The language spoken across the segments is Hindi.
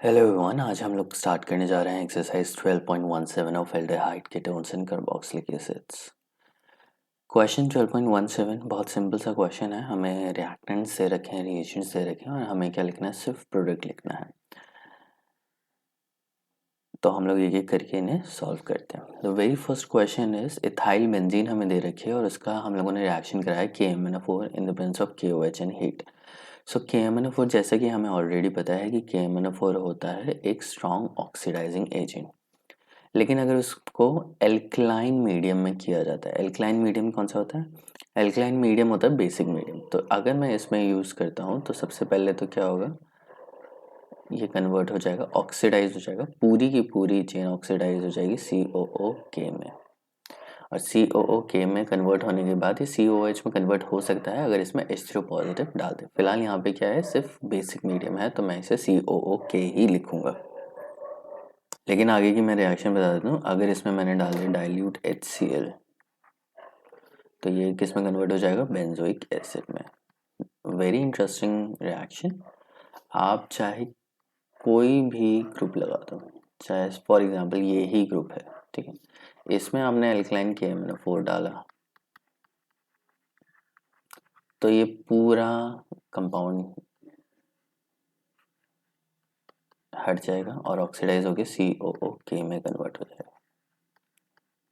हेलो एवरीवन, आज हम लोग स्टार्ट करने जा रहे हैं exercise 12.17 of aldehyde ketones and carboxylic acids. Question 12.17 बहुत सिंपल सा क्वेश्चन है। हमें रिएक्टेंट्स दे रखे हैं, रिएजेंट्स दे रखे हैं और हमें क्या लिखना है, सिर्फ प्रोडक्ट लिखना है। तो हम लोग एक करके इन्हें सॉल्व करते हैं। The very first question is ethyl benzene हमें दे रखी है और उसका हम लोगों ने रिएक्शन कराया KMnO4 in the presence of KOH and heat. So KMnO4 जैसा कि हमें ऑलरेडी पता है कि KMnO4 होता है एक स्ट्रॉन्ग ऑक्सीडाइजिंग एजेंट। लेकिन अगर उसको एल्कलाइन मीडियम में किया जाता है, एल्कलाइन मीडियम कौन सा होता है? एल्कलाइन मीडियम होता है बेसिक मीडियम। तो अगर मैं इसमें यूज़ करता हूँ तो सबसे पहले तो क्या होगा, ये कन्वर्ट हो जाएगा, ऑक्सीडाइज हो जाएगा, पूरी की पूरी चेन ऑक्सीडाइज हो जाएगी COOK में। और COOK में कन्वर्ट होने के बाद ये COOH में कन्वर्ट हो सकता है अगर इसमें H3O पॉजिटिव डाल दें। फिलहाल यहाँ पे क्या है, सिर्फ बेसिक मीडियम है तो मैं इसे COOK ही लिखूंगा। लेकिन आगे की मैं रिएक्शन बता देता हूँ। अगर इसमें मैंने डाल दिया डाइल्यूट HCl तो ये किस में कन्वर्ट हो जाएगा, बेंजोइक एसिड में। Very interesting reaction. आप चाहे कोई भी ग्रुप लगा दो, चाहे फॉर एग्जांपल ये ही ग्रुप है, ठीक है, इसमें आपने एल्कलाइन KMnO4 डाला तो ये पूरा कंपाउंड हट जाएगा और ऑक्सीडाइज होकर COOK में कन्वर्ट हो जाएगा,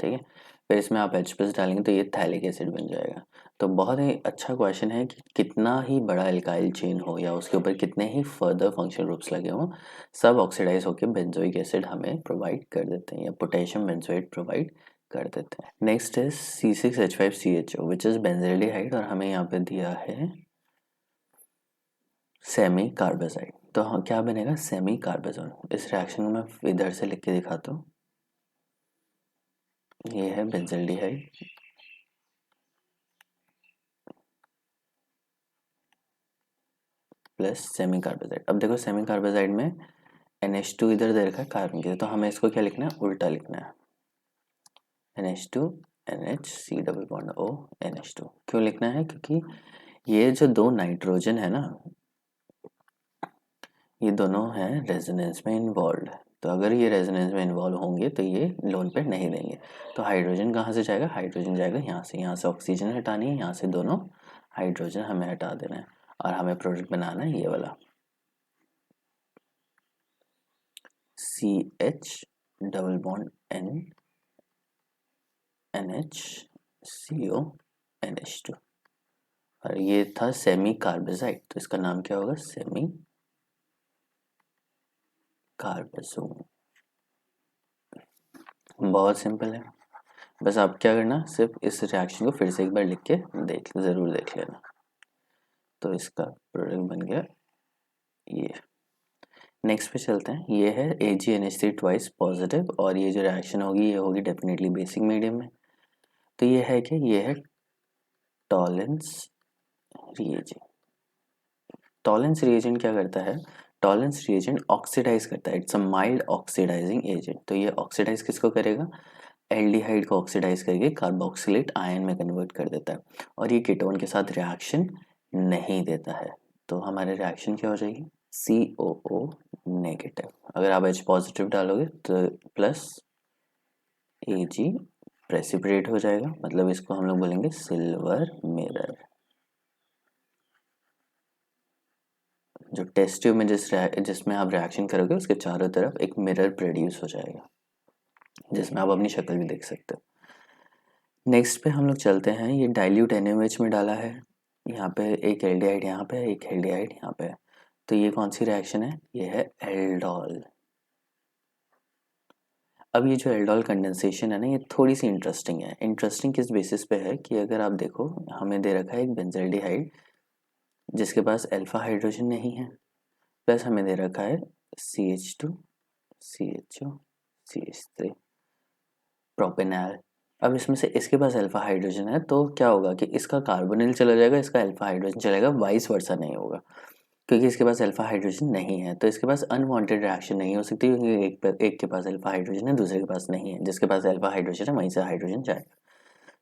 ठीक है। फिर इसमें आप H+ डालेंगे तो ये थैलिक एसिड बन जाएगा। तो बहुत ही अच्छा क्वेश्चन है कि कितना ही बड़ा एल्काइल चेन हो या उसके ऊपर कितने ही फर्दर फंक्शनल ग्रुप्स लगे हों, सब ऑक्सीडाइज होकर बेंजोइक एसिड हमें प्रोवाइड कर देते हैं या पोटेशियम बेंजोएट प्रोवाइड कर देते हैं। Next is C6H5CHO which is benzaldehyde और हमें यहाँ पे दिया है सेमी कार्बेजाइड। तो हाँ, क्या बनेगा, सेमी कार्बेजोन। इस रिएक्शन को मैं इधर से लिख के दिखाता हूँ। ये है बेंजल्डिहाइड प्लस सेमी कार्बेजाइड। अब देखो सेमी कार्बेजाइड में NH2 इधर दे रखा है कार्बन के, तो हमें इसको क्या लिखना है, उल्टा लिखना है, NH2 NH C double bond O NH2। क्यों लिखना है, क्योंकि ये जो दो नाइट्रोजन है ना, ये दोनों हैं रेजोनेंस में इन्वॉल्व। तो अगर ये रेजोनेंस में इन्वॉल्व होंगे तो ये लोन पेयर नहीं देंगे। तो हाइड्रोजन कहाँ से जाएगा, हाइड्रोजन जाएगा यहाँ से ऑक्सीजन हटानी है, यहाँ से दोनों हाइड्रोजन हमें हटा देना है और हमें प्रोडक्ट बनाना है ये वाला CH double bond N NH CO NH2। और ये था सेमी कार्बेजाइड, तो इसका नाम क्या होगा, सेमी कार्बेजोन। बहुत सिंपल है। बस आप क्या करना, सिर्फ इस रिएक्शन को फिर से एक बार लिख के ज़रूर देख लेना। तो इसका प्रोडक्ट बन गया ये। नेक्स्ट पे चलते हैं। ये है AgNH3 ट्वाइस पॉजिटिव और ये जो रिएक्शन होगी ये होगी डेफिनेटली बेसिक मीडियम में। तो ये है कि ये है टॉलेंस रिएजेंट। टॉलेंस रिएजेंट क्या करता है, टॉलेंस रिएजेंट ऑक्सीडाइज करता है, it's a mild oxidising agent. तो ये ऑक्सीडाइज किसको करेगा, एल्डिहाइड को ऑक्सीडाइज करके कार्बोक्सिलेट आयन में कन्वर्ट कर देता है और ये कीटोन के साथ रिएक्शन नहीं देता है। तो हमारे रिएक्शन क्या हो जाएगी, COO नेगेटिव। अगर आप H पॉजिटिव डालोगे तो प्लस Ag प्रेसिपिटेट हो जाएगा, मतलब इसको हम लोग बोलेंगे सिल्वर मिरर। जो टेस्ट ट्यूब में जिसमें आप रिएक्शन करोगे उसके चारों तरफ एक मिरर प्रोड्यूस हो जाएगा जिसमें आप अपनी शक्ल भी देख सकते हो। नेक्स्ट पे हम लोग चलते हैं। ये डाइल्यूट NaOH में डाला है, यहाँ पे एक एल्डिहाइड, यहाँ पे एक एल्डिहाइड, यहाँ पे। तो ये कौन सी रिएक्शन है, ये है एल्डोल। अब ये जो एल्डोल कंडेंसेशन है ना, ये थोड़ी सी इंटरेस्टिंग है। इंटरेस्टिंग किस बेसिस पे है कि अगर आप देखो, हमें दे रखा है एक बेंजल्डिहाइड जिसके पास अल्फा हाइड्रोजन नहीं है, प्लस हमें दे रखा है CH2 CHO CH3 प्रोपेनॉल। अब इसमें से इसके पास अल्फा हाइड्रोजन है तो क्या होगा कि इसका कार्बोनिल चला जाएगा, इसका अल्फा हाइड्रोजन चलेगा, वाइस वर्सा नहीं होगा, क्योंकि इसके पास अल्फा हाइड्रोजन नहीं है। तो इसके पास अनवांटेड रिएक्शन नहीं हो सकती क्योंकि एक के पास अल्फा हाइड्रोजन है, दूसरे के पास नहीं है। जिसके पास अल्फा हाइड्रोजन है वहीं से हाइड्रोजन जाएगा।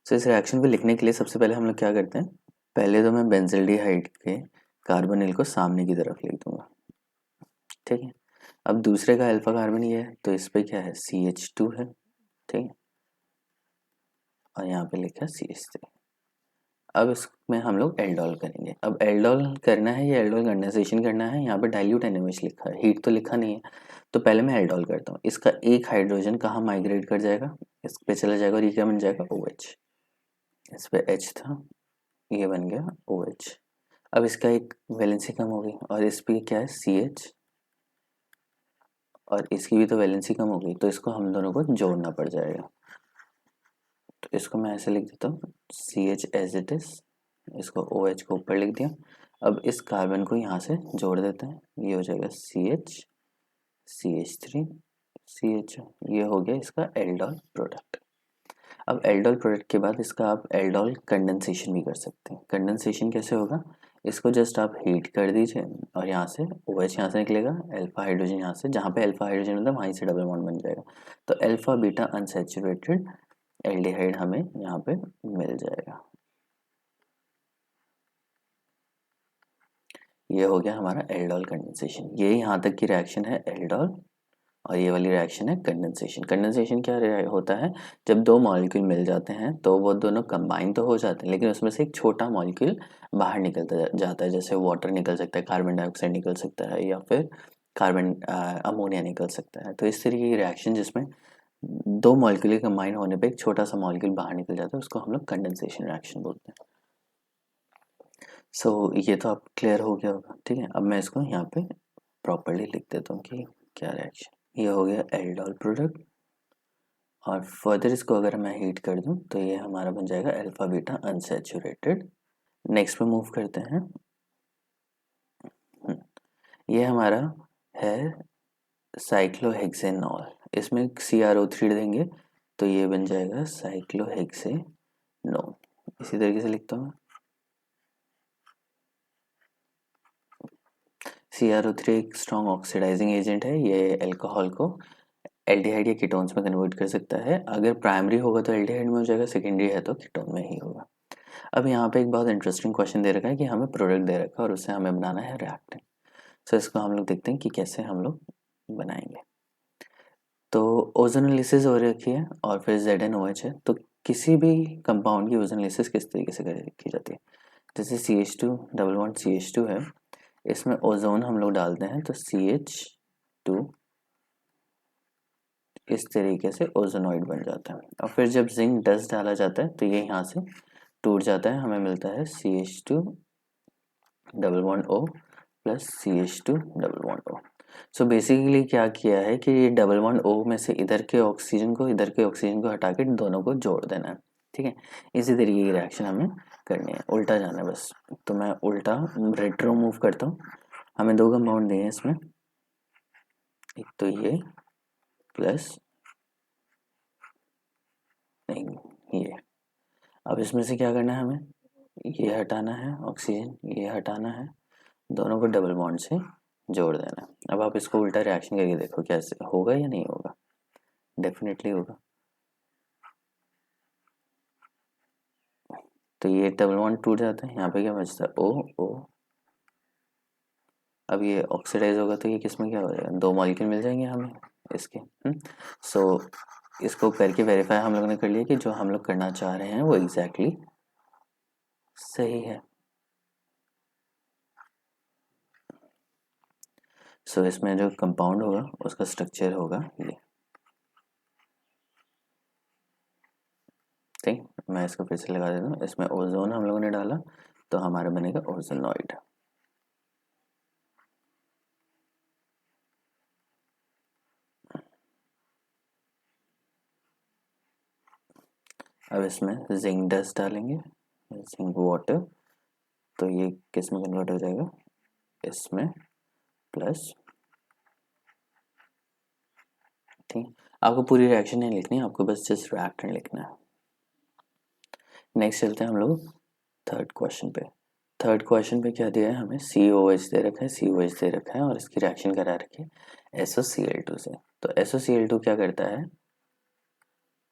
तो इस रिएक्शन को लिखने के लिए सबसे पहले हम लोग क्या करते हैं, पहले तो मैं बेंजल्डिहाइड के कार्बोनिल को सामने की तरफ लिख दूंगा, ठीक है। अब दूसरे का अल्फा कार्बन ये है, तो इस पे क्या है, CH2 है, ठीक है, और यहाँ पे लिखा CH3। अब इसमें हम लोग एल्डोल करेंगे। अब एल्डोल करना है या एल्डोल कंडेंसेशन करना है, यहाँ पे डाइल्यूट NaOH लिखा है, हीट तो लिखा नहीं है। तो पहले मैं एल्डोल करता हूँ। इसका एक हाइड्रोजन कहाँ माइग्रेट कर जाएगा, इस पे चला जाएगा और ये क्या बन जाएगा, OH। इस पे H था, ये बन गया OH। अब इसका एक वैलेंसी कम हो गई और इस पे क्या है, CH, और इसकी भी तो वैलेंसी कम हो गई, तो इसको हम दोनों को जोड़ना पड़ जाएगा। तो इसको मैं ऐसे लिख देता हूँ, CH एज इट इज, इसको OH को ऊपर लिख दिया। अब इस कार्बन को यहाँ से जोड़ देते हैं, ये हो जाएगा CH, CH3, CH, ये हो गया इसका एल्डोल प्रोडक्ट। अब एल्डोल प्रोडक्ट के बाद इसका आप एल्डोल कंडेंसेशन भी कर सकते हैं। कंडेंसेशन कैसे होगा, इसको जस्ट आप हीट कर दीजिए और यहाँ से OH यहाँ से निकलेगा, अल्फा हाइड्रोजन यहाँ से, जहाँ पे अल्फा हाइड्रोजन होता है वहीं से डबल बॉन्ड बन जाएगा, तो अल्फा बीटा अनसैचुरेटेड एल्डिहाइड हमें यहाँ पे मिल जाएगा। ये हो गया हमारा एल्डोल कंडेंसेशन। ये यहाँ तक की रिएक्शन है एल्डोल, और ये वाली रिएक्शन है कंडेंसेशन। कंडेंसेशन क्या होता है, जब दो मॉलिक्यूल मिल जाते हैं तो वो दोनों कंबाइन तो हो जाते हैं, लेकिन उसमें से एक छोटा मॉलिक्यूल बाहर निकलता जाता है, जैसे वाटर निकल सकता है, कार्बन डाइऑक्साइड निकल सकता है, या फिर कार्बन अमोनिया निकल सकता है। तो इस तरीके की रिएक्शन जिसमें दो मॉलिक्यूल कंबाइन होने पे एक छोटा सा मॉलिक्यूल बाहर निकल जाता है, उसको हम लोग कंडेंसेशन रिएक्शन बोलते हैं। सो ये तो आप क्लियर हो गया होगा, ठीक है। अब मैं इसको यहाँ पे प्रॉपरली लिख देता हूँ कि क्या रिएक्शन। ये हो गया एल्डोल प्रोडक्ट, और फर्दर इसको अगर मैं हीट कर दूं तो ये हमारा बन जाएगा अल्फा बीटा अनसैचुरेटेड। नेक्स्ट पे मूव करते हैं। ये हमारा है साइक्लोहेक्सेनॉल, इसमें CrO3 देंगे तो ये बन जाएगा साइक्लोहेक्सेनोन। इसी तरीके से लिखता हूँ, CrO3 एक स्ट्रॉन्ग ऑक्सीडाइजिंग एजेंट है, ये अल्कोहल को एल्डिहाइड या कीटोन्स में कन्वर्ट कर सकता है। अगर प्राइमरी होगा तो एल्डिहाइड में हो जाएगा, सेकेंडरी है तो कीटोन में ही होगा। अब यहाँ पे एक बहुत इंटरेस्टिंग क्वेश्चन दे रखा है कि हमें प्रोडक्ट दे रखा है और उससे हमें बनाना है रिएक्टेंट। सो इसको हम लोग देखते हैं कि कैसे हम लोग बनाएंगे। तो ओजोनोलिसिस हो रखी है और फिर ZnOH है, तो किसी भी कंपाउंड की ओजोनोलिसिस किस तरीके से की जाती है, जैसे CH2 डबल बॉन्ड CH2 है, इसमें ओजोन हम लोग डालते हैं तो CH2 इस तरीके से ओजोनॉइड बन जाता है, और फिर जब जिंक डस्ट डाला जाता है तो ये यहाँ से टूट जाता है, हमें मिलता है CH2 double bond O plus CH2 double bond O। So basically क्या किया है कि ये डबल बॉन्ड O में से इधर के ऑक्सीजन को हटा के दोनों को जोड़ देना है, ठीक है। इसी तरीके की रिएक्शन हमें करनी है, उल्टा जाना है बस। तो मैं उल्टा रेट्रो मूव करता हूँ। हमें दो कंपाउंड दिए हैं इसमें, एक तो ये प्लस नहीं ये। अब इसमें से क्या करना है हमें, ये हटाना है ऑक्सीजन, ये हटाना है, दोनों को डबल बॉन्ड से जोड़ देना है। अब आप इसको उल्टा रिएक्शन करके देखो कैसे होगा या नहीं होगा, डेफिनेटली होगा। तो ये डबल बॉन्ड टूट जाता है, यहाँ पे क्या बचता है O O। अब ये ऑक्सीडाइज होगा तो ये किसमें क्या हो जाएगा, दो मॉलिक्यूल मिल जाएंगे हमें इसके। सो इसको करके वेरीफाई हम लोगों ने कर लिया कि जो हम लोग करना चाह रहे हैं वो एग्जैक्टली सही है। सो इसमें जो कंपाउंड होगा उसका स्ट्रक्चर होगा ये, ठीक। मैं इसको फिर से लगा देता हूँ। इसमें ओजोन हम लोगों ने डाला तो हमारा बनेगा ओजोनॉइड। अब इसमें जिंक डस्ट डालेंगे, जिंक वाटर, तो ये किस में कन्वर्ट हो जाएगा, इसमें प्लस, ठीक। आपको पूरी रिएक्शन नहीं लिखनी है, आपको बस जस्ट रिएक्टेंट लिखना है। नेक्स्ट चलते हैं हम लोग थर्ड क्वेश्चन पे। थर्ड क्वेश्चन पे क्या दिया है हमें, COH दे रखा है, COH दे रखा है और इसकी रिएक्शन करा रखी है SOCl2 से। तो SOCl2 क्या करता है,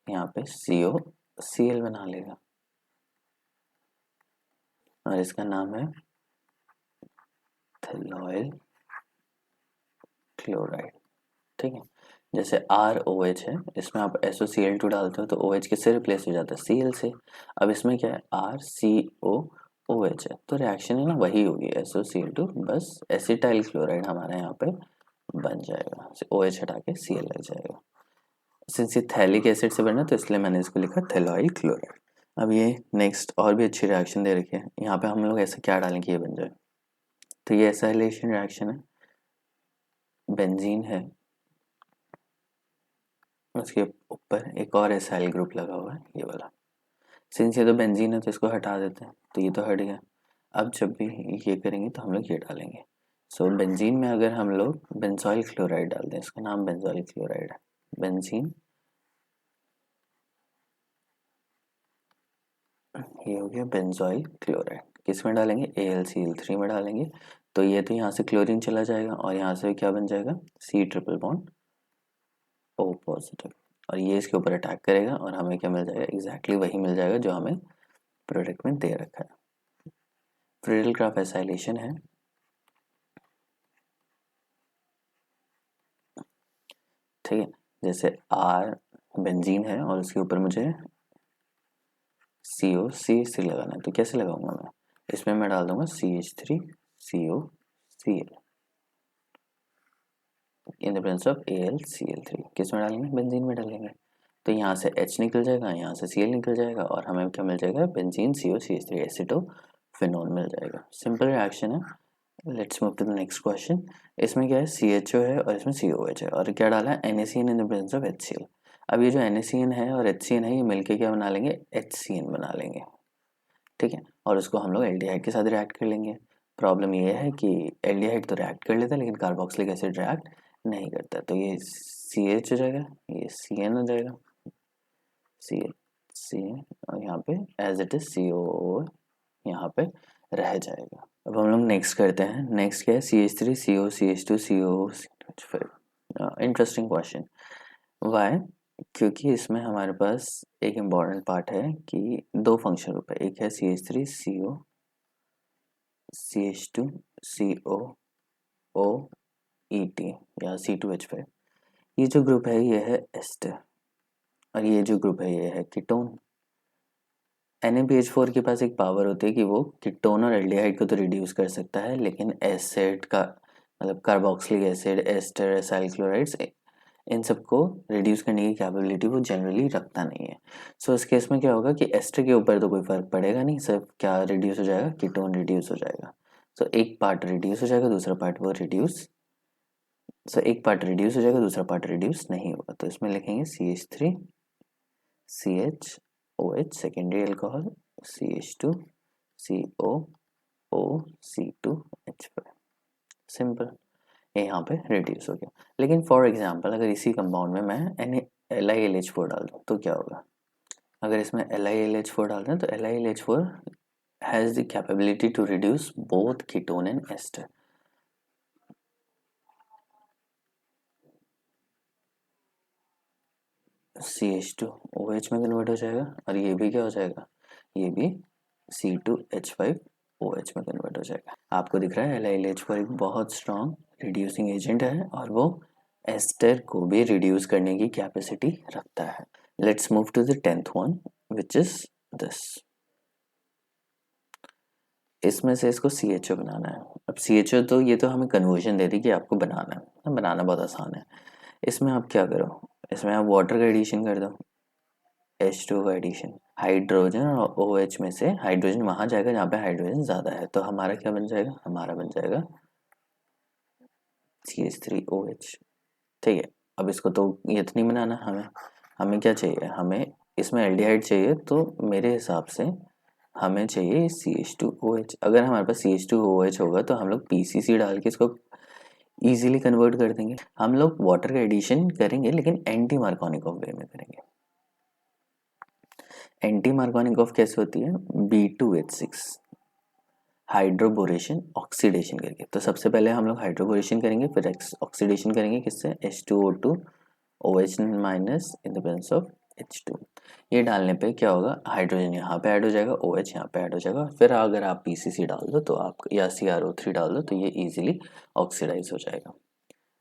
यहाँ पे COCl बना लेगा और इसका नाम है थियोनाइल क्लोराइड। ठीक है। जैसे ROH है, इसमें आप SOCl2 डालते हो तो OH किससे रिप्लेस हो जाता है, Cl से। अब इसमें क्या है, RCOOH है, तो रिएक्शन है ना वही होगी, SOCl2, बस एसिटाइल क्लोराइड हमारा यहाँ पे बन जाएगा, OH हटा के Cl लग जाएगा। सिंस ये थैलिक एसिड से बना तो इसलिए मैंने इसको लिखा थैलोइल क्लोराइड। अब ये नेक्स्ट और भी अच्छी रिएक्शन दे रखी है, यहाँ पे हम लोग ऐसा क्या डालेंगे ये बन जाए, तो ये एसाइलेशन रिएक्शन है, बेंजीन है, उसके ऊपर एक और एसाइल ग्रुप लगा हुआ है ये वाला। सिंस ये तो बेंजीन है तो इसको हटा देते हैं, तो ये तो हट गया। अब जब भी ये करेंगे तो हम लोग ये डालेंगे। सो बेंजीन में अगर हम लोग बेंजोइल क्लोराइड डाल दें, इसका नाम बेंजोइल क्लोराइड है, बेंजीन, ये हो गया बेंजोइल क्लोराइड। किस में डालेंगे, AlCl3 में डालेंगे, तो ये तो यहाँ से क्लोरीन चला जाएगा और यहाँ से क्या बन जाएगा, C triple bond O positive, और ये इसके ऊपर अटैक करेगा और हमें क्या मिल जाएगा, एग्जैक्टली वही मिल जाएगा जो हमें प्रोडक्ट में दे रखा है। फ्रीडल क्राफ्ट एसाइलेशन है, ठीक है। जैसे R बेंजीन है और उसके ऊपर मुझे COC लगाना है, तो कैसे लगाऊंगा मैं, इसमें मैं डाल दूंगा CH3COCl in the presence of AlCl3। किस में डालेंगे, बेंजीन में डालेंगे, तो यहाँ से H निकल जाएगा, यहाँ से Cl निकल जाएगा और हमें क्या मिल जाएगा, बेंजीन COCH3 एसिटोफिनोल मिल जाएगा। सिंपल रिएक्शन है। Let's move to the next question. इसमें क्या है, CHO है और इसमें COH है और क्या डाला है, NaCN in the presence of HCl। अब ये जो NaCN है और HCN है ये मिलके क्या बना लेंगे, HCN बना लेंगे, ठीक है। और उसको हम लोग एल्डिहाइड के साथ रिएक्ट कर लेंगे। प्रॉब्लम ये है कि एल्डिहाइड तो रिएक्ट कर लेता है लेकिन कार्बोक्सिलिक एसिड रिएक्ट नहीं करता, तो ये CH हो जाएगा, ये CN हो जाएगा, CN और यहाँ पे एज इट इज COO यहाँ पे रह जाएगा। अब हम लोग नेक्स्ट करते हैं। नेक्स्ट क्या है, CH3CO CH2 CO interesting question. Y, क्योंकि इसमें हमारे पास एक इम्पॉर्टेंट पार्ट है कि दो फंक्शन ग्रुप है, एक है CH3CO CH2 COOET या C2H5। ये जो ग्रुप है ये है एस्टर और ये जो ग्रुप है ये है कीटोन। NaBH4 के पास एक पावर होती है कि वो कीटोन और एल्डिहाइड को तो रिड्यूस कर सकता है लेकिन एसिड का मतलब carboxylic acid, ester, acyl chlorides, इन सबको रिड्यूस करने की कैपेबिलिटी वो जनरली रखता नहीं है। सो इस केस में क्या होगा कि एस्टर के ऊपर तो कोई फर्क पड़ेगा नहीं, सिर्फ क्या रिड्यूस हो जाएगा, कीटोन रिड्यूस हो जाएगा। सो एक पार्ट रिड्यूस हो जाएगा, दूसरा पार्ट वो रिड्यूस, एक पार्ट रिड्यूस हो जाएगा, दूसरा पार्ट रिड्यूस नहीं होगा। तो इसमें लिखेंगे CH3 CHOH secondary alcohol, CH2 COO C2H5, simple, ये यहाँ पे रिड्यूस हो गया। लेकिन फॉर एग्जांपल अगर इसी कंपाउंड में मैं LiLH4 डाल दूँ तो क्या होगा, अगर इसमें LiLH4 डालते हैं तो LiLH4 has the capability to reduce both ketone and ester. CH2OH में कन्वर्ट हो जाएगा और ये भी क्या हो जाएगा, ये भी C2H5OH में कन्वर्ट हो जाएगा। आपको दिख रहा है LiLH4 एक बहुत स्ट्रॉन्ग रिड्यूसिंग एजेंट है और वो एस्टर को भी रिड्यूस करने की कैपेसिटी रखता है। Let's move to the 10th one which is this. इसमें से इसको CHO बनाना है। अब CHO तो ये तो हमें कन्वर्जन दे दी कि आपको बनाना है, बनाना बहुत आसान है। इसमें आप क्या करो, इसमें आप वाटर का एडिशन कर दो, H2 का एडिशन, हाइड्रोजन और OH में से हाइड्रोजन वहां जाएगा जहाँ पे हाइड्रोजन ज़्यादा है, तो हमारा क्या बन जाएगा, हमारा बन जाएगा CH3OH, ठीक है। अब इसको तो ये तो नहीं बनाना, हमें क्या चाहिए, हमें इसमें एल्डिहाइड चाहिए, तो मेरे हिसाब से हमें चाहिए CH2OH। अगर हमारे पास CH2OH होगा तो हम लोग PCC डाल के इसको इजीली कन्वर्ट कर देंगे। हम लोग वाटर का एडिशन करेंगे लेकिन एंटी मार्कोनिकॉफ वे में करेंगे। एंटी मार्कोनिकॉफ कैसे होती है, B2H6 हाइड्रोबोरेशन ऑक्सीडेशन करके। तो सबसे पहले हम लोग हाइड्रोबोरेशन करेंगे फिर ऑक्सीडेशन करेंगे, किससे, H2O2 OH minus in the presence of H2। ये डालने पे क्या होगा, हाइड्रोजन यहाँ पे ऐड हो जाएगा, OH यहाँ पे ऐड हो जाएगा, फिर अगर आप PCC डाल दो तो आप या CrO3 डाल दो तो ये इजीली ऑक्सीडाइज हो जाएगा।